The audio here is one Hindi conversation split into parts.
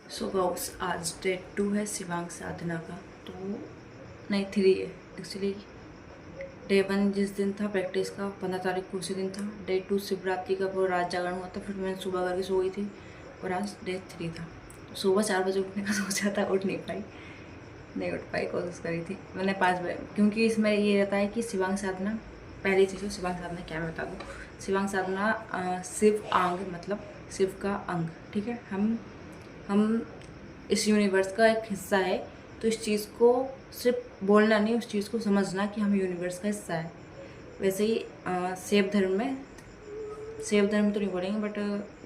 सो गाइस आज डे 2 है शिवांग साधना का। तो नहीं 3 है एक्चुअली। डे 1 जिस दिन था प्रैक्टिस का 15 तारीख को उसी दिन था। डे 2 शिवरात्रि का पूरा रात जागरण हुआ था, फिर मैं सुबह करके सो गई थी और आज डे 3 था। तो सुबह 4 बजे उठने का सोचा था, उठ नहीं उठ पाई, कोशिश करी थी मैंने 5 बजे, क्योंकि इसमें ये रहता है कि शिवांग साधना पहली चीज़ है। शिवांग साधना क्या मैं बता दूँ। शिवांग साधना शिव अंग मतलब शिव का अंग, ठीक है। हम इस यूनिवर्स का एक हिस्सा है, तो इस चीज़ को सिर्फ बोलना नहीं, उस चीज़ को समझना कि हम यूनिवर्स का हिस्सा है। वैसे ही शैव धर्म तो नहीं बोलेंगे, बट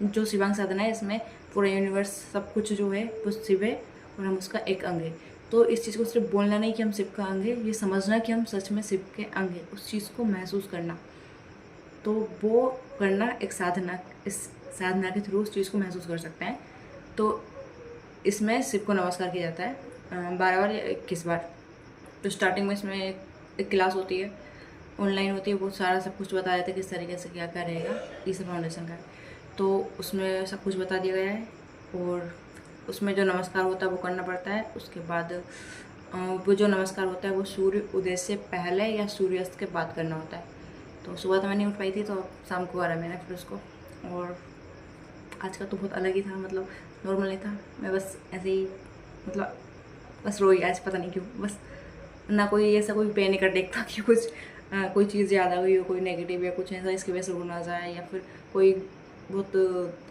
जो शिवांग साधना है इसमें पूरा यूनिवर्स सब कुछ जो है वो शिव है और हम उसका एक अंग है। तो इस चीज़ को सिर्फ बोलना नहीं कि हम शिव का अंग है, ये समझना कि हम सच में शिव के अंग है, उस चीज़ को महसूस करना। तो वो करना एक साधना, इस साधना के थ्रू उस चीज़ को महसूस कर सकते हैं। तो इसमें शिव को नमस्कार किया जाता है 12 बार या 21 बार। तो स्टार्टिंग में इसमें एक क्लास होती है, ऑनलाइन होती है, वो सारा सब कुछ बता देते हैं किस तरीके से क्या क्या रहेगा। ईसा फाउंडेशन का तो उसमें सब कुछ बता दिया गया है। और उसमें जो नमस्कार होता है वो करना पड़ता है। उसके बाद वो जो नमस्कार होता है वो सूर्य उदय से पहले या सूर्यास्त के बाद करना होता है। तो सुबह तो मैं नहीं उठ पाई थी, तो शाम को करा मैंने फिर उसको। और आज का तो बहुत अलग ही था, मतलब नॉर्मल नहीं था। मैं बस ऐसे ही मतलब बस रोई आज, पता नहीं क्यों। बस ना कोई ऐसा कोई पैनिक अटैक था कि कुछ कोई चीज़ याद आ गई हो, कोई नेगेटिव या कुछ ऐसा इसकी वजह से रो ना जाए, या फिर कोई बहुत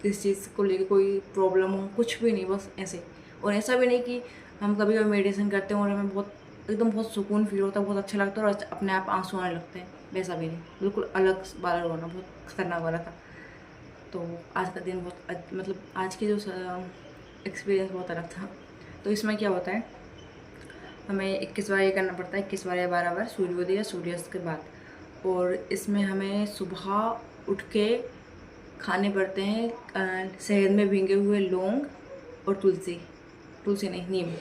किस चीज़ को लेकर कोई प्रॉब्लम हो, कुछ भी नहीं, बस ऐसे। और ऐसा भी नहीं कि हम कभी कभी मेडिटेशन करते हैं और हमें बहुत एकदम बहुत सुकून फील होता है, बहुत अच्छा लगता है और अपने आप आंसू आने लगते हैं, वैसा भी नहीं। बिल्कुल अलग वाला रोना, बहुत खतरनाक वाला था। तो आज का दिन बहुत मतलब आज के जो एक्सपीरियंस बहुत अलग था। तो इसमें क्या होता है, हमें 21 बार ये करना पड़ता है, 21 बार या 12 बार सूर्योदय या सूर्यास्त के बाद। और इसमें हमें सुबह उठ के खाने पड़ते हैं शहद में भीगे हुए लौंग और तुलसी नहीं, नीम।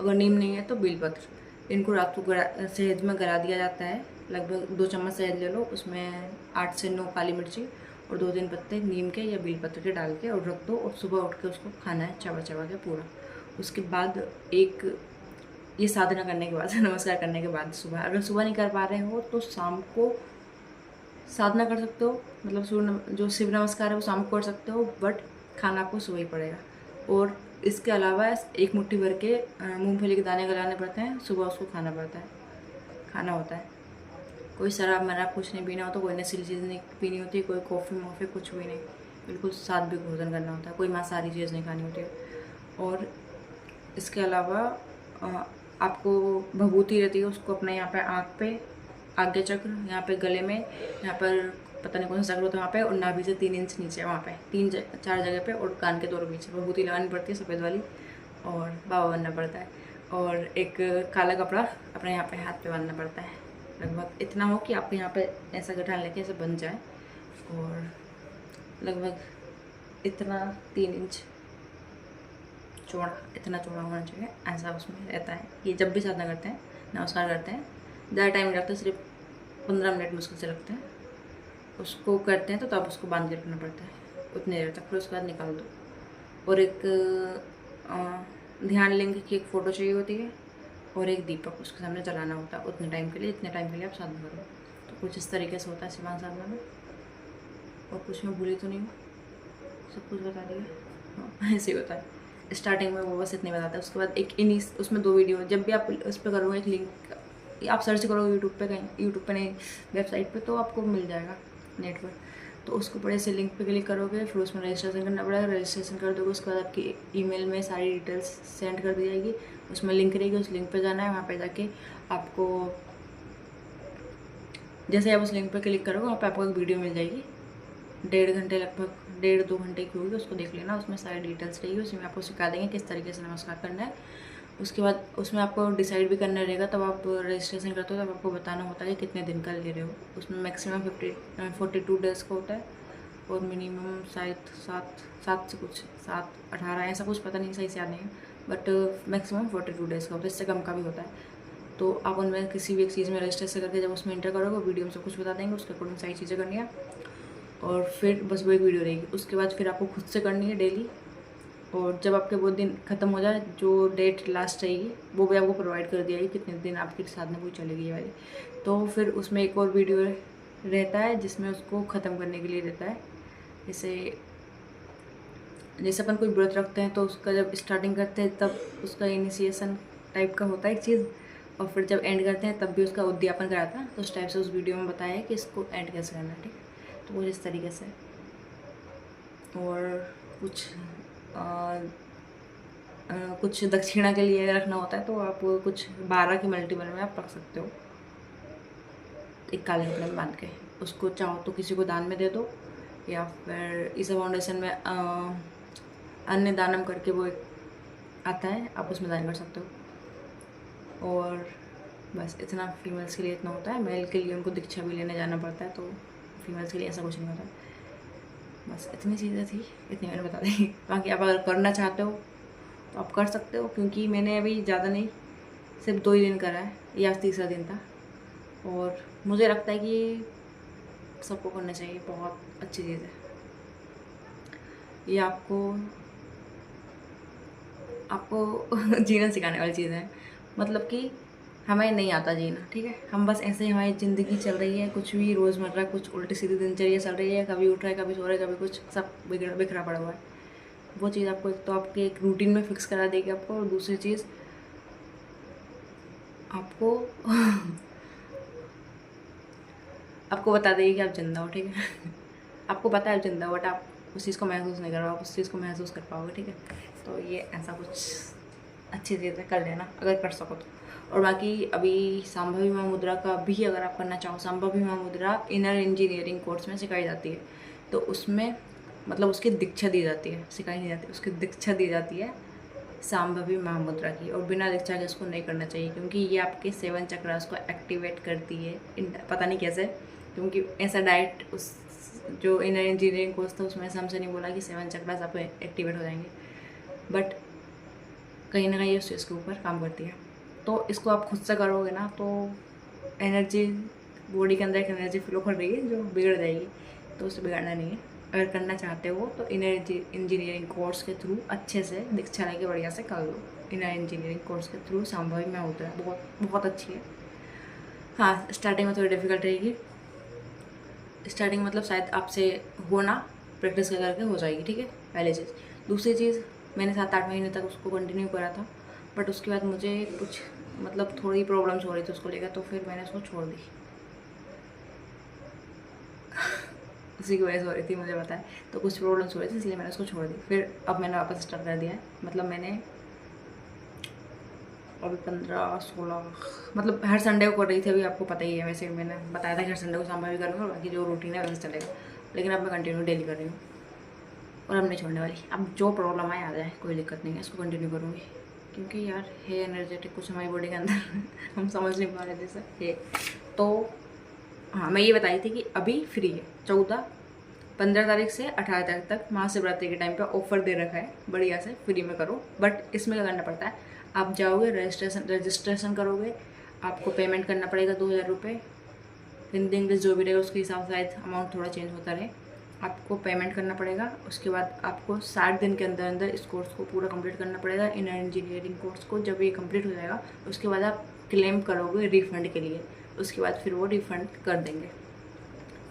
अगर नीम नहीं है तो बेलपत्र। इनको रात को शहद में गला दिया जाता है। लगभग 2 चम्मच शहद ले लो, उसमें 8 से 9 काली मिर्ची और 2-3 पत्ते नीम के या बेलपत्र के डाल के और रख दो। और सुबह उठ के उसको खाना है चबा चबा के पूरा। उसके बाद एक ये साधना करने के बाद नमस्कार करने के बाद सुबह, अगर सुबह नहीं कर पा रहे हो तो शाम को साधना कर सकते हो। मतलब सूर्य जो शिव नमस्कार है वो शाम को कर सकते हो, बट खाना आपको सुबह ही पड़ेगा। और इसके अलावा एक मुट्ठी भर के मूंगफली के दाने गलाने पड़ते हैं, सुबह उसको खाना पड़ता है, खाना होता है। कोई शराब मराब कुछ नहीं पीना होता, कोई नशीली चीज़ नहीं पीनी होती, कोई कॉफ़ी मॉफ़ी कुछ भी नहीं। बिल्कुल सात्विक भोजन करना होता है, कोई मांसाहारी चीज़ नहीं खानी होती है। और इसके अलावा आपको भभूति रहती है, उसको अपने यहाँ पे आँख पे आज्ञा चक्र, यहाँ पे गले में, यहाँ पर पता नहीं कौन सा चक्र होता है वहाँ पे, और नाभि से 3 इंच नीचे वहाँ पे 3-4 जगह पे, और कान के दोनों बीच भभूति लगानी पड़ती है सफ़ेद वाली, और बाबा बनना पड़ता है। और एक काला कपड़ा अपने यहाँ पे हाथ पे बांधना पड़ता है। लगभग इतना हो कि आपके यहाँ पे ऐसा गठान लेके ऐसे बन जाए, और लगभग इतना 3 इंच चौड़ा, इतना चौड़ा होना चाहिए, ऐसा उसमें रहता है। ये जब भी साधना करते हैं, नमस्कार करते हैं, ज़्यादा टाइम नहीं लगता, सिर्फ 15 मिनट मुश्किल से लगते हैं। उसको करते हैं तो आप उसको बांध के रखना पड़ता है उतनी देर तक, फिर उसके बाद निकाल दो। और एक ध्यान लिंग की एक फ़ोटो चाहिए होती है, और एक दीपक उसके सामने जलाना होता है उतने टाइम के लिए, इतने टाइम के लिए आप साधना करो। तो कुछ इस तरीके से होता है शिवांग साधना में। और कुछ मैं भूली तो नहीं हूँ, सब कुछ बता दिया। हाँ ऐसे ही होता है। स्टार्टिंग में वो बस इतने बताता है, उसके बाद एक इन्हीं उसमें 2 वीडियो, जब भी आप उस पर करोगे एक लिंक आप सर्च करोगे यूट्यूब पे, कहीं यूट्यूब पे नहीं वेबसाइट पे, तो आपको मिल जाएगा नेट पर। तो उसको बड़े से लिंक पे क्लिक करोगे, फिर उसमें रजिस्ट्रेशन करना पड़ेगा। रजिस्ट्रेशन कर दोगे, उसके बाद आपकी ईमेल में सारी डिटेल्स सेंड कर दी जाएगी, उसमें लिंक रहेगी, उस लिंक पर जाना है। वहाँ पर जाके आपको जैसे आप उस लिंक पर क्लिक करोगे, वहाँ पर आपको एक वीडियो मिल जाएगी, 1.5 घंटे, लगभग 1.5-2 घंटे की होगी। उसको देख लेना, उसमें सारी डिटेल्स रहेगी, उसमें आपको सिखा देंगे किस तरीके से नमस्कार करना है। उसके बाद उसमें आपको डिसाइड भी करना रहेगा, तब आप रजिस्ट्रेशन करते हो तब आपको बताना होता है कि कितने दिन का ले रहे हो। उसमें मैक्सिमम 42 डेज़ का होता है, और मिनिमम शायद 7 से कुछ 7-18 ऐसा कुछ, पता नहीं, सही से याद नहीं है, बट मैक्सिमम 42 डेज़ का होता है, इससे कम का भी होता है। तो आप उनमें किसी भी एक चीज़ में रजिस्ट्रेशन करके जब उसमें इंटर करोगे, वीडियो में सब कुछ बता देंगे, उसके अकॉर्डिंग सारी चीज़ें करनी है। और फिर बस वो एक वीडियो रहेगी। उसके बाद फिर आपको खुद से करनी है डेली, और जब आपके वो दिन ख़त्म हो जाए, जो डेट लास्ट रहेगी वो भी आपको प्रोवाइड कर दिया है कितने दिन आपके साथ में कोई चलेगी ये वाली। तो फिर उसमें एक और वीडियो रहता है जिसमें उसको ख़त्म करने के लिए रहता है। जैसे अपन कोई व्रत रखते हैं तो उसका जब स्टार्टिंग करते हैं तब उसका इनिशिएशन टाइप का होता है एक चीज़, और फिर जब एंड करते हैं तब भी उसका उद्यापन कराता है। तो उस टाइप से उस वीडियो में बताया है कि इसको एंड कैसे करना है, ठीक है। तो वो इस तरीके से। और कुछ दक्षिणा के लिए रखना होता है तो आप कुछ 12 की मल्टीपल में आप रख सकते हो, एक काले कपड़े में बांध के। उसको चाहो तो किसी को दान में दे दो, या फिर ईसा फाउंडेशन में अन्य दानम करके वो एक आता है, आप उसमें दान कर सकते हो। और बस इतना फीमेल्स के लिए इतना होता है। मेल के लिए उनको दीक्षा भी लेने जाना पड़ता है, तो फीमेल्स के लिए ऐसा कुछ नहीं होता। बस इतनी चीज़ें थी, इतनी मैंने बता दी। बाकी आप अगर करना चाहते हो तो आप कर सकते हो, क्योंकि मैंने अभी ज़्यादा नहीं, सिर्फ 2 ही दिन करा है, ये आज तीसरा दिन था। और मुझे लगता है कि सबको करना चाहिए, बहुत अच्छी चीज़ है ये। आपको जीना सिखाने वाली चीज़ है। मतलब कि हमें नहीं आता जीना, ठीक है। हम बस ऐसे ही, हमारी ज़िंदगी चल रही है, कुछ भी रोज़मर्रा कुछ उल्टी सीधी दिनचर्या चल रही है, कभी उठ रहा है, कभी सो रहा है, कभी कुछ, सब बिखरा पड़ा हुआ है। वो चीज़ आपको एक तो आपके एक रूटीन में फिक्स करा देगी आपको, और दूसरी चीज़ आपको आपको बता देगी कि आप जिंदा हो, ठीक है। आपको पता है आप जिंदा हो, बट आप उस चीज़ को महसूस नहीं कर रहे हो, आप उस चीज़ को महसूस कर पाओगे, ठीक है। तो ये ऐसा कुछ अच्छी चीज़ है, कर लेना अगर कर सको तो। और बाकी अभी संभावी मुद्रा का भी अगर आप करना चाहो, संभावी मुद्रा इनर इंजीनियरिंग कोर्स में सिखाई जाती है। तो उसमें मतलब उसकी दीक्षा दी जाती है, सिखाई नहीं जाती, उसकी दीक्षा दी जाती है संभावी महामुद्रा की। और बिना दीक्षा के इसको नहीं करना चाहिए, क्योंकि ये आपके 7 चक्रास को एक्टिवेट करती है। पता नहीं कैसे, क्योंकि ऐसा डायरेक्ट उस जो इनर इंजीनियरिंग कोर्स था उसमें हमसे नहीं बोला कि 7 चक्रास आप एक्टिवेट हो जाएंगे, बट कहीं ना कहीं उस चीज़ के ऊपर काम करती है। तो इसको आप खुद से करोगे ना तो एनर्जी, बॉडी के अंदर एक एनर्जी फ्लो कर रही है जो बिगड़ जाएगी, तो उसे बिगाड़ना नहीं है। अगर करना चाहते हो तो इनर इंजीनियरिंग कोर्स के थ्रू अच्छे से दीक्षा लेके बढ़िया से कर लो। इनर इंजीनियरिंग कोर्स के थ्रू संभावी में होता है, बहुत बहुत अच्छी है। हाँ, स्टार्टिंग में थोड़ी डिफिकल्ट रहेगी, स्टार्टिंग मतलब शायद आपसे होना प्रैक्टिस करके हो जाएगी, ठीक है, पहली चीज़। दूसरी चीज़, मैंने 7-8 महीने तक उसको कंटिन्यू करा था, बट उसके बाद मुझे कुछ मतलब थोड़ी प्रॉब्लम्स हो रही थी उसको लेकर, तो फिर मैंने उसको छोड़ दी। उसी की वजह से हो रही थी, मुझे पता है। तो कुछ प्रॉब्लम्स हो रही थी, इसलिए मैंने उसको छोड़ दी। फिर अब मैंने वापस स्टार्ट कर दिया है। मतलब मैंने अभी 15-16 मतलब हर संडे को कर रही थी। अभी आपको पता ही है, वैसे मैंने बताया था कि हर संडे को संभावी करूँगा, और बाकी जो रूटीन है वैसे चलेगा। लेकिन अब मैं कंटिन्यू डेली कर रही हूँ, और अब नहीं छोड़ने वाली। अब जो प्रॉब्लम आए आ जाए, कोई दिक्कत नहीं है, इसको कंटिन्यू करूँगी। क्योंकि यार है एनर्जेटिक कुछ हमारी बॉडी के अंदर हम समझ नहीं पा रहे जैसे है। तो हाँ, मैं ये बताई थी कि अभी फ्री है 15 तारीख से 18 तारीख तक महाशिवरात्रि के टाइम पे ऑफर दे रखा है, बढ़िया से फ्री में करो। बट इसमें क्या करना पड़ता है, आप जाओगे रजिस्ट्रेशन करोगे, आपको पेमेंट करना पड़ेगा 2000 रुपये। हिंदी इंग्लिश जो भी रहेगा उसके हिसाब से शायद अमाउंट थोड़ा चेंज होता रहे। आपको पेमेंट करना पड़ेगा, उसके बाद आपको 60 दिन के अंदर अंदर इस कोर्स को पूरा कंप्लीट करना पड़ेगा, इनर इंजीनियरिंग कोर्स को। जब ये कंप्लीट हो जाएगा उसके बाद आप क्लेम करोगे रिफ़ंड के लिए, उसके बाद फिर वो रिफ़ंड कर देंगे।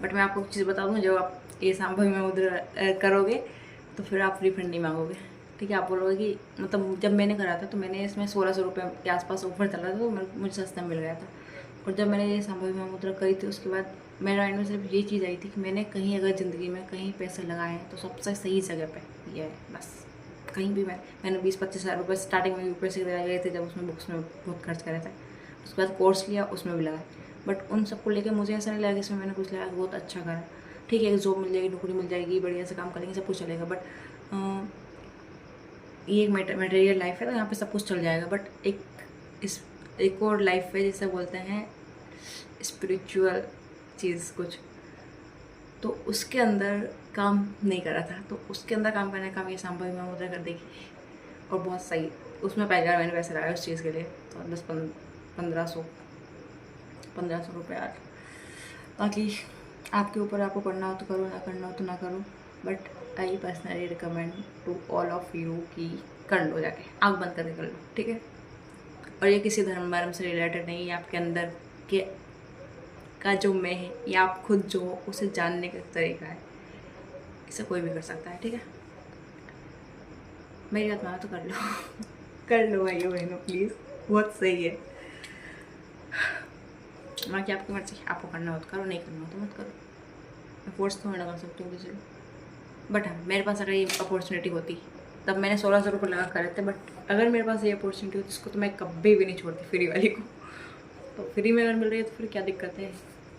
बट मैं आपको एक चीज़ बता दूँ, जब आप ये संभावी में उधर करोगे तो फिर आप रिफ़ंड नहीं मांगोगे, ठीक है। आप बोलोगे कि मतलब जब मैंने करा था तो मैंने इसमें 1600 रुपये के आसपास ऑफर चल रहा था, तो मुझे सस्ता मिल गया था। और जब मैंने ये संभावी में मुद्रा करी थी उसके बाद मेरे माइंड में सिर्फ ये चीज़ आई थी कि मैंने कहीं अगर ज़िंदगी में कहीं पैसे लगाए हैं तो सबसे सही जगह पे ये है। बस कहीं भी मैंने 20-25 हज़ार रुपये स्टार्टिंग में भी पैसे लगाए गए थे, जब उसमें बुक्स में बहुत खर्च करे थे। उसके बाद कोर्स लिया, उसमें भी लगाए। बट उन सबको लेकर मुझे ऐसा नहीं लगा कि इसमें मैंने कुछ लगा बहुत अच्छा करा। ठीक है, जॉब मिल जाएगी, नौकरी मिल जाएगी, बढ़िया से काम करेंगे, सब कुछ चलेगा। बट ये एक मटेरियल लाइफ है, तो यहाँ पे सब कुछ चल जाएगा। बट एक और लाइफ है जिसे बोलते हैं स्पिरिचुअल चीज़ कुछ, तो उसके अंदर काम नहीं करा था। तो उसके अंदर काम करने का ये संभावी में मुद्रा कर देगी, और बहुत सही। उसमें पहली बार मैंने पैसे लगाए उस चीज़ के लिए, तो 1500 रुपये यार। बाकी आपके ऊपर, आपको करना हो तो करो, ना करना हो तो ना करो। But I personally recommend to all of you कि कर लो, जाके आँख बंद करके कर लो, ठीक है। और ये किसी धर्म से रिलेटेड नहीं, ये आपके अंदर के का जो मैं है या आप खुद जो हो उसे जानने का तरीका है, इसे कोई भी कर सकता है, ठीक है। मेरी बात मानो तो कर लो कर लो भाइयों बहनों प्लीज़, बहुत सही है। बाकी आपकी मर्जी, आपको करना हो तो करो, नहीं करना हो तो मत करो, मैं फोर्स थोड़ी ना कर सकती हूँ किसी को। बट हाँ, मेरे पास अगर ये अपॉर्चुनिटी होती तब मैंने 1600 रुपये लगा कर रहे थे, बट अगर मेरे पास ये अपॉर्चुनिटी होती इसको तो मैं कभी भी नहीं छोड़ती फ्री वाली को। तो फ्री में अगर मिल रही है तो फिर क्या दिक्कत है।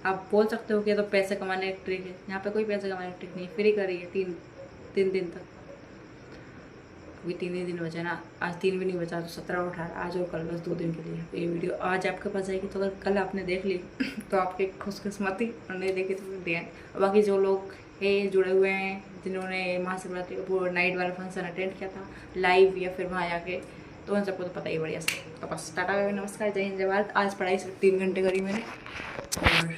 आप बोल सकते हो कि ये तो पैसे कमाने की ट्रिक है, यहाँ पे कोई पैसे कमाने की ट्रिक नहीं, फ्री कर रही है तीन दिन तक। अभी 3 ही दिन बचे ना, आज 3 भी नहीं बचा तो 17 और 18 आज और कल, बस 2 दिन के लिए। तो ये वीडियो आज आपके पास आएगी, तो अगर कल आपने देख ली तो आपकी खुशकिस्मती, और नहीं देखी तो फिर ध्यान। और बाकी जो लोग है जुड़े हुए हैं, जिन्होंने महाशिवरात्रि का पूरा नाइट वाला फंक्शन अटेंड किया था लाइव या फिर वहाँ जाके, तो उन सबको तो पता ही बढ़िया से। तो बस टाटा बाय बाय, नमस्कार, जय हिंद जय भारत। आज पढ़ाई सिर्फ 3 घंटे करी मैंने, और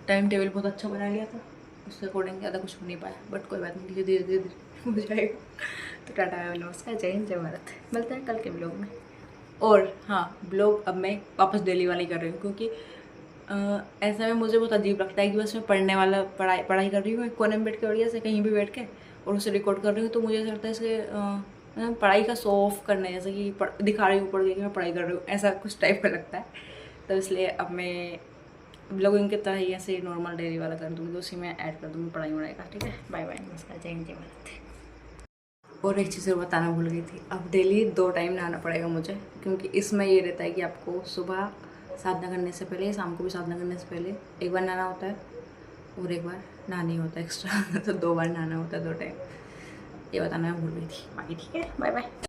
टाइम टेबल बहुत अच्छा बना लिया था, उसके अकॉर्डिंग ज़्यादा कुछ हो नहीं पाया, बट कोई बात नहीं, धीरे धीरे हो जाएगा। तो टाटा बाय बाय, नमस्कार, जय हिंद जय भारत। मिलते हैं कल के ब्लॉग में। और हाँ, ब्लॉग अब मैं वापस डेली वाली कर रही हूँ, क्योंकि ऐसा में मुझे बहुत अजीब लगता है कि बस मैं पढ़ने वाला पढ़ाई कर रही हूँ एक कोने में बैठ के बढ़िया से कहीं भी बैठ के, और उसे रिकॉर्ड कर रही हूँ। तो मुझे ऐसा लगता है इसके पढ़ाई का शो ऑफ करने जैसे कि दिखा रही हूँ पढ़ के कि मैं पढ़ाई कर रही हूँ, ऐसा कुछ टाइप का लगता है। तो इसलिए अब मैं ब्लॉगिंग की तरह ही ऐसे नॉर्मल डेली वाला कर दूँगी, तो उसी में ऐड कर दूँगी पढ़ाई वढ़ाई का, ठीक है। बाय बाय, नमस्कार, जय हिंद जय भारत। और एक चीज़ और बताना भूल गई थी, अब डेली 2 टाइम नहाना पड़ेगा मुझे, क्योंकि इसमें ये रहता है कि आपको सुबह साधना करने से पहले, शाम को भी साधना करने से पहले एक बार नहाना होता है, और एक बार नहानी होता है एक्स्ट्रा तो 2 बार नहाना होता है 2 टाइम। ये बताना मैं भूल गई थी, बाकी ठीक है, बाय बाय।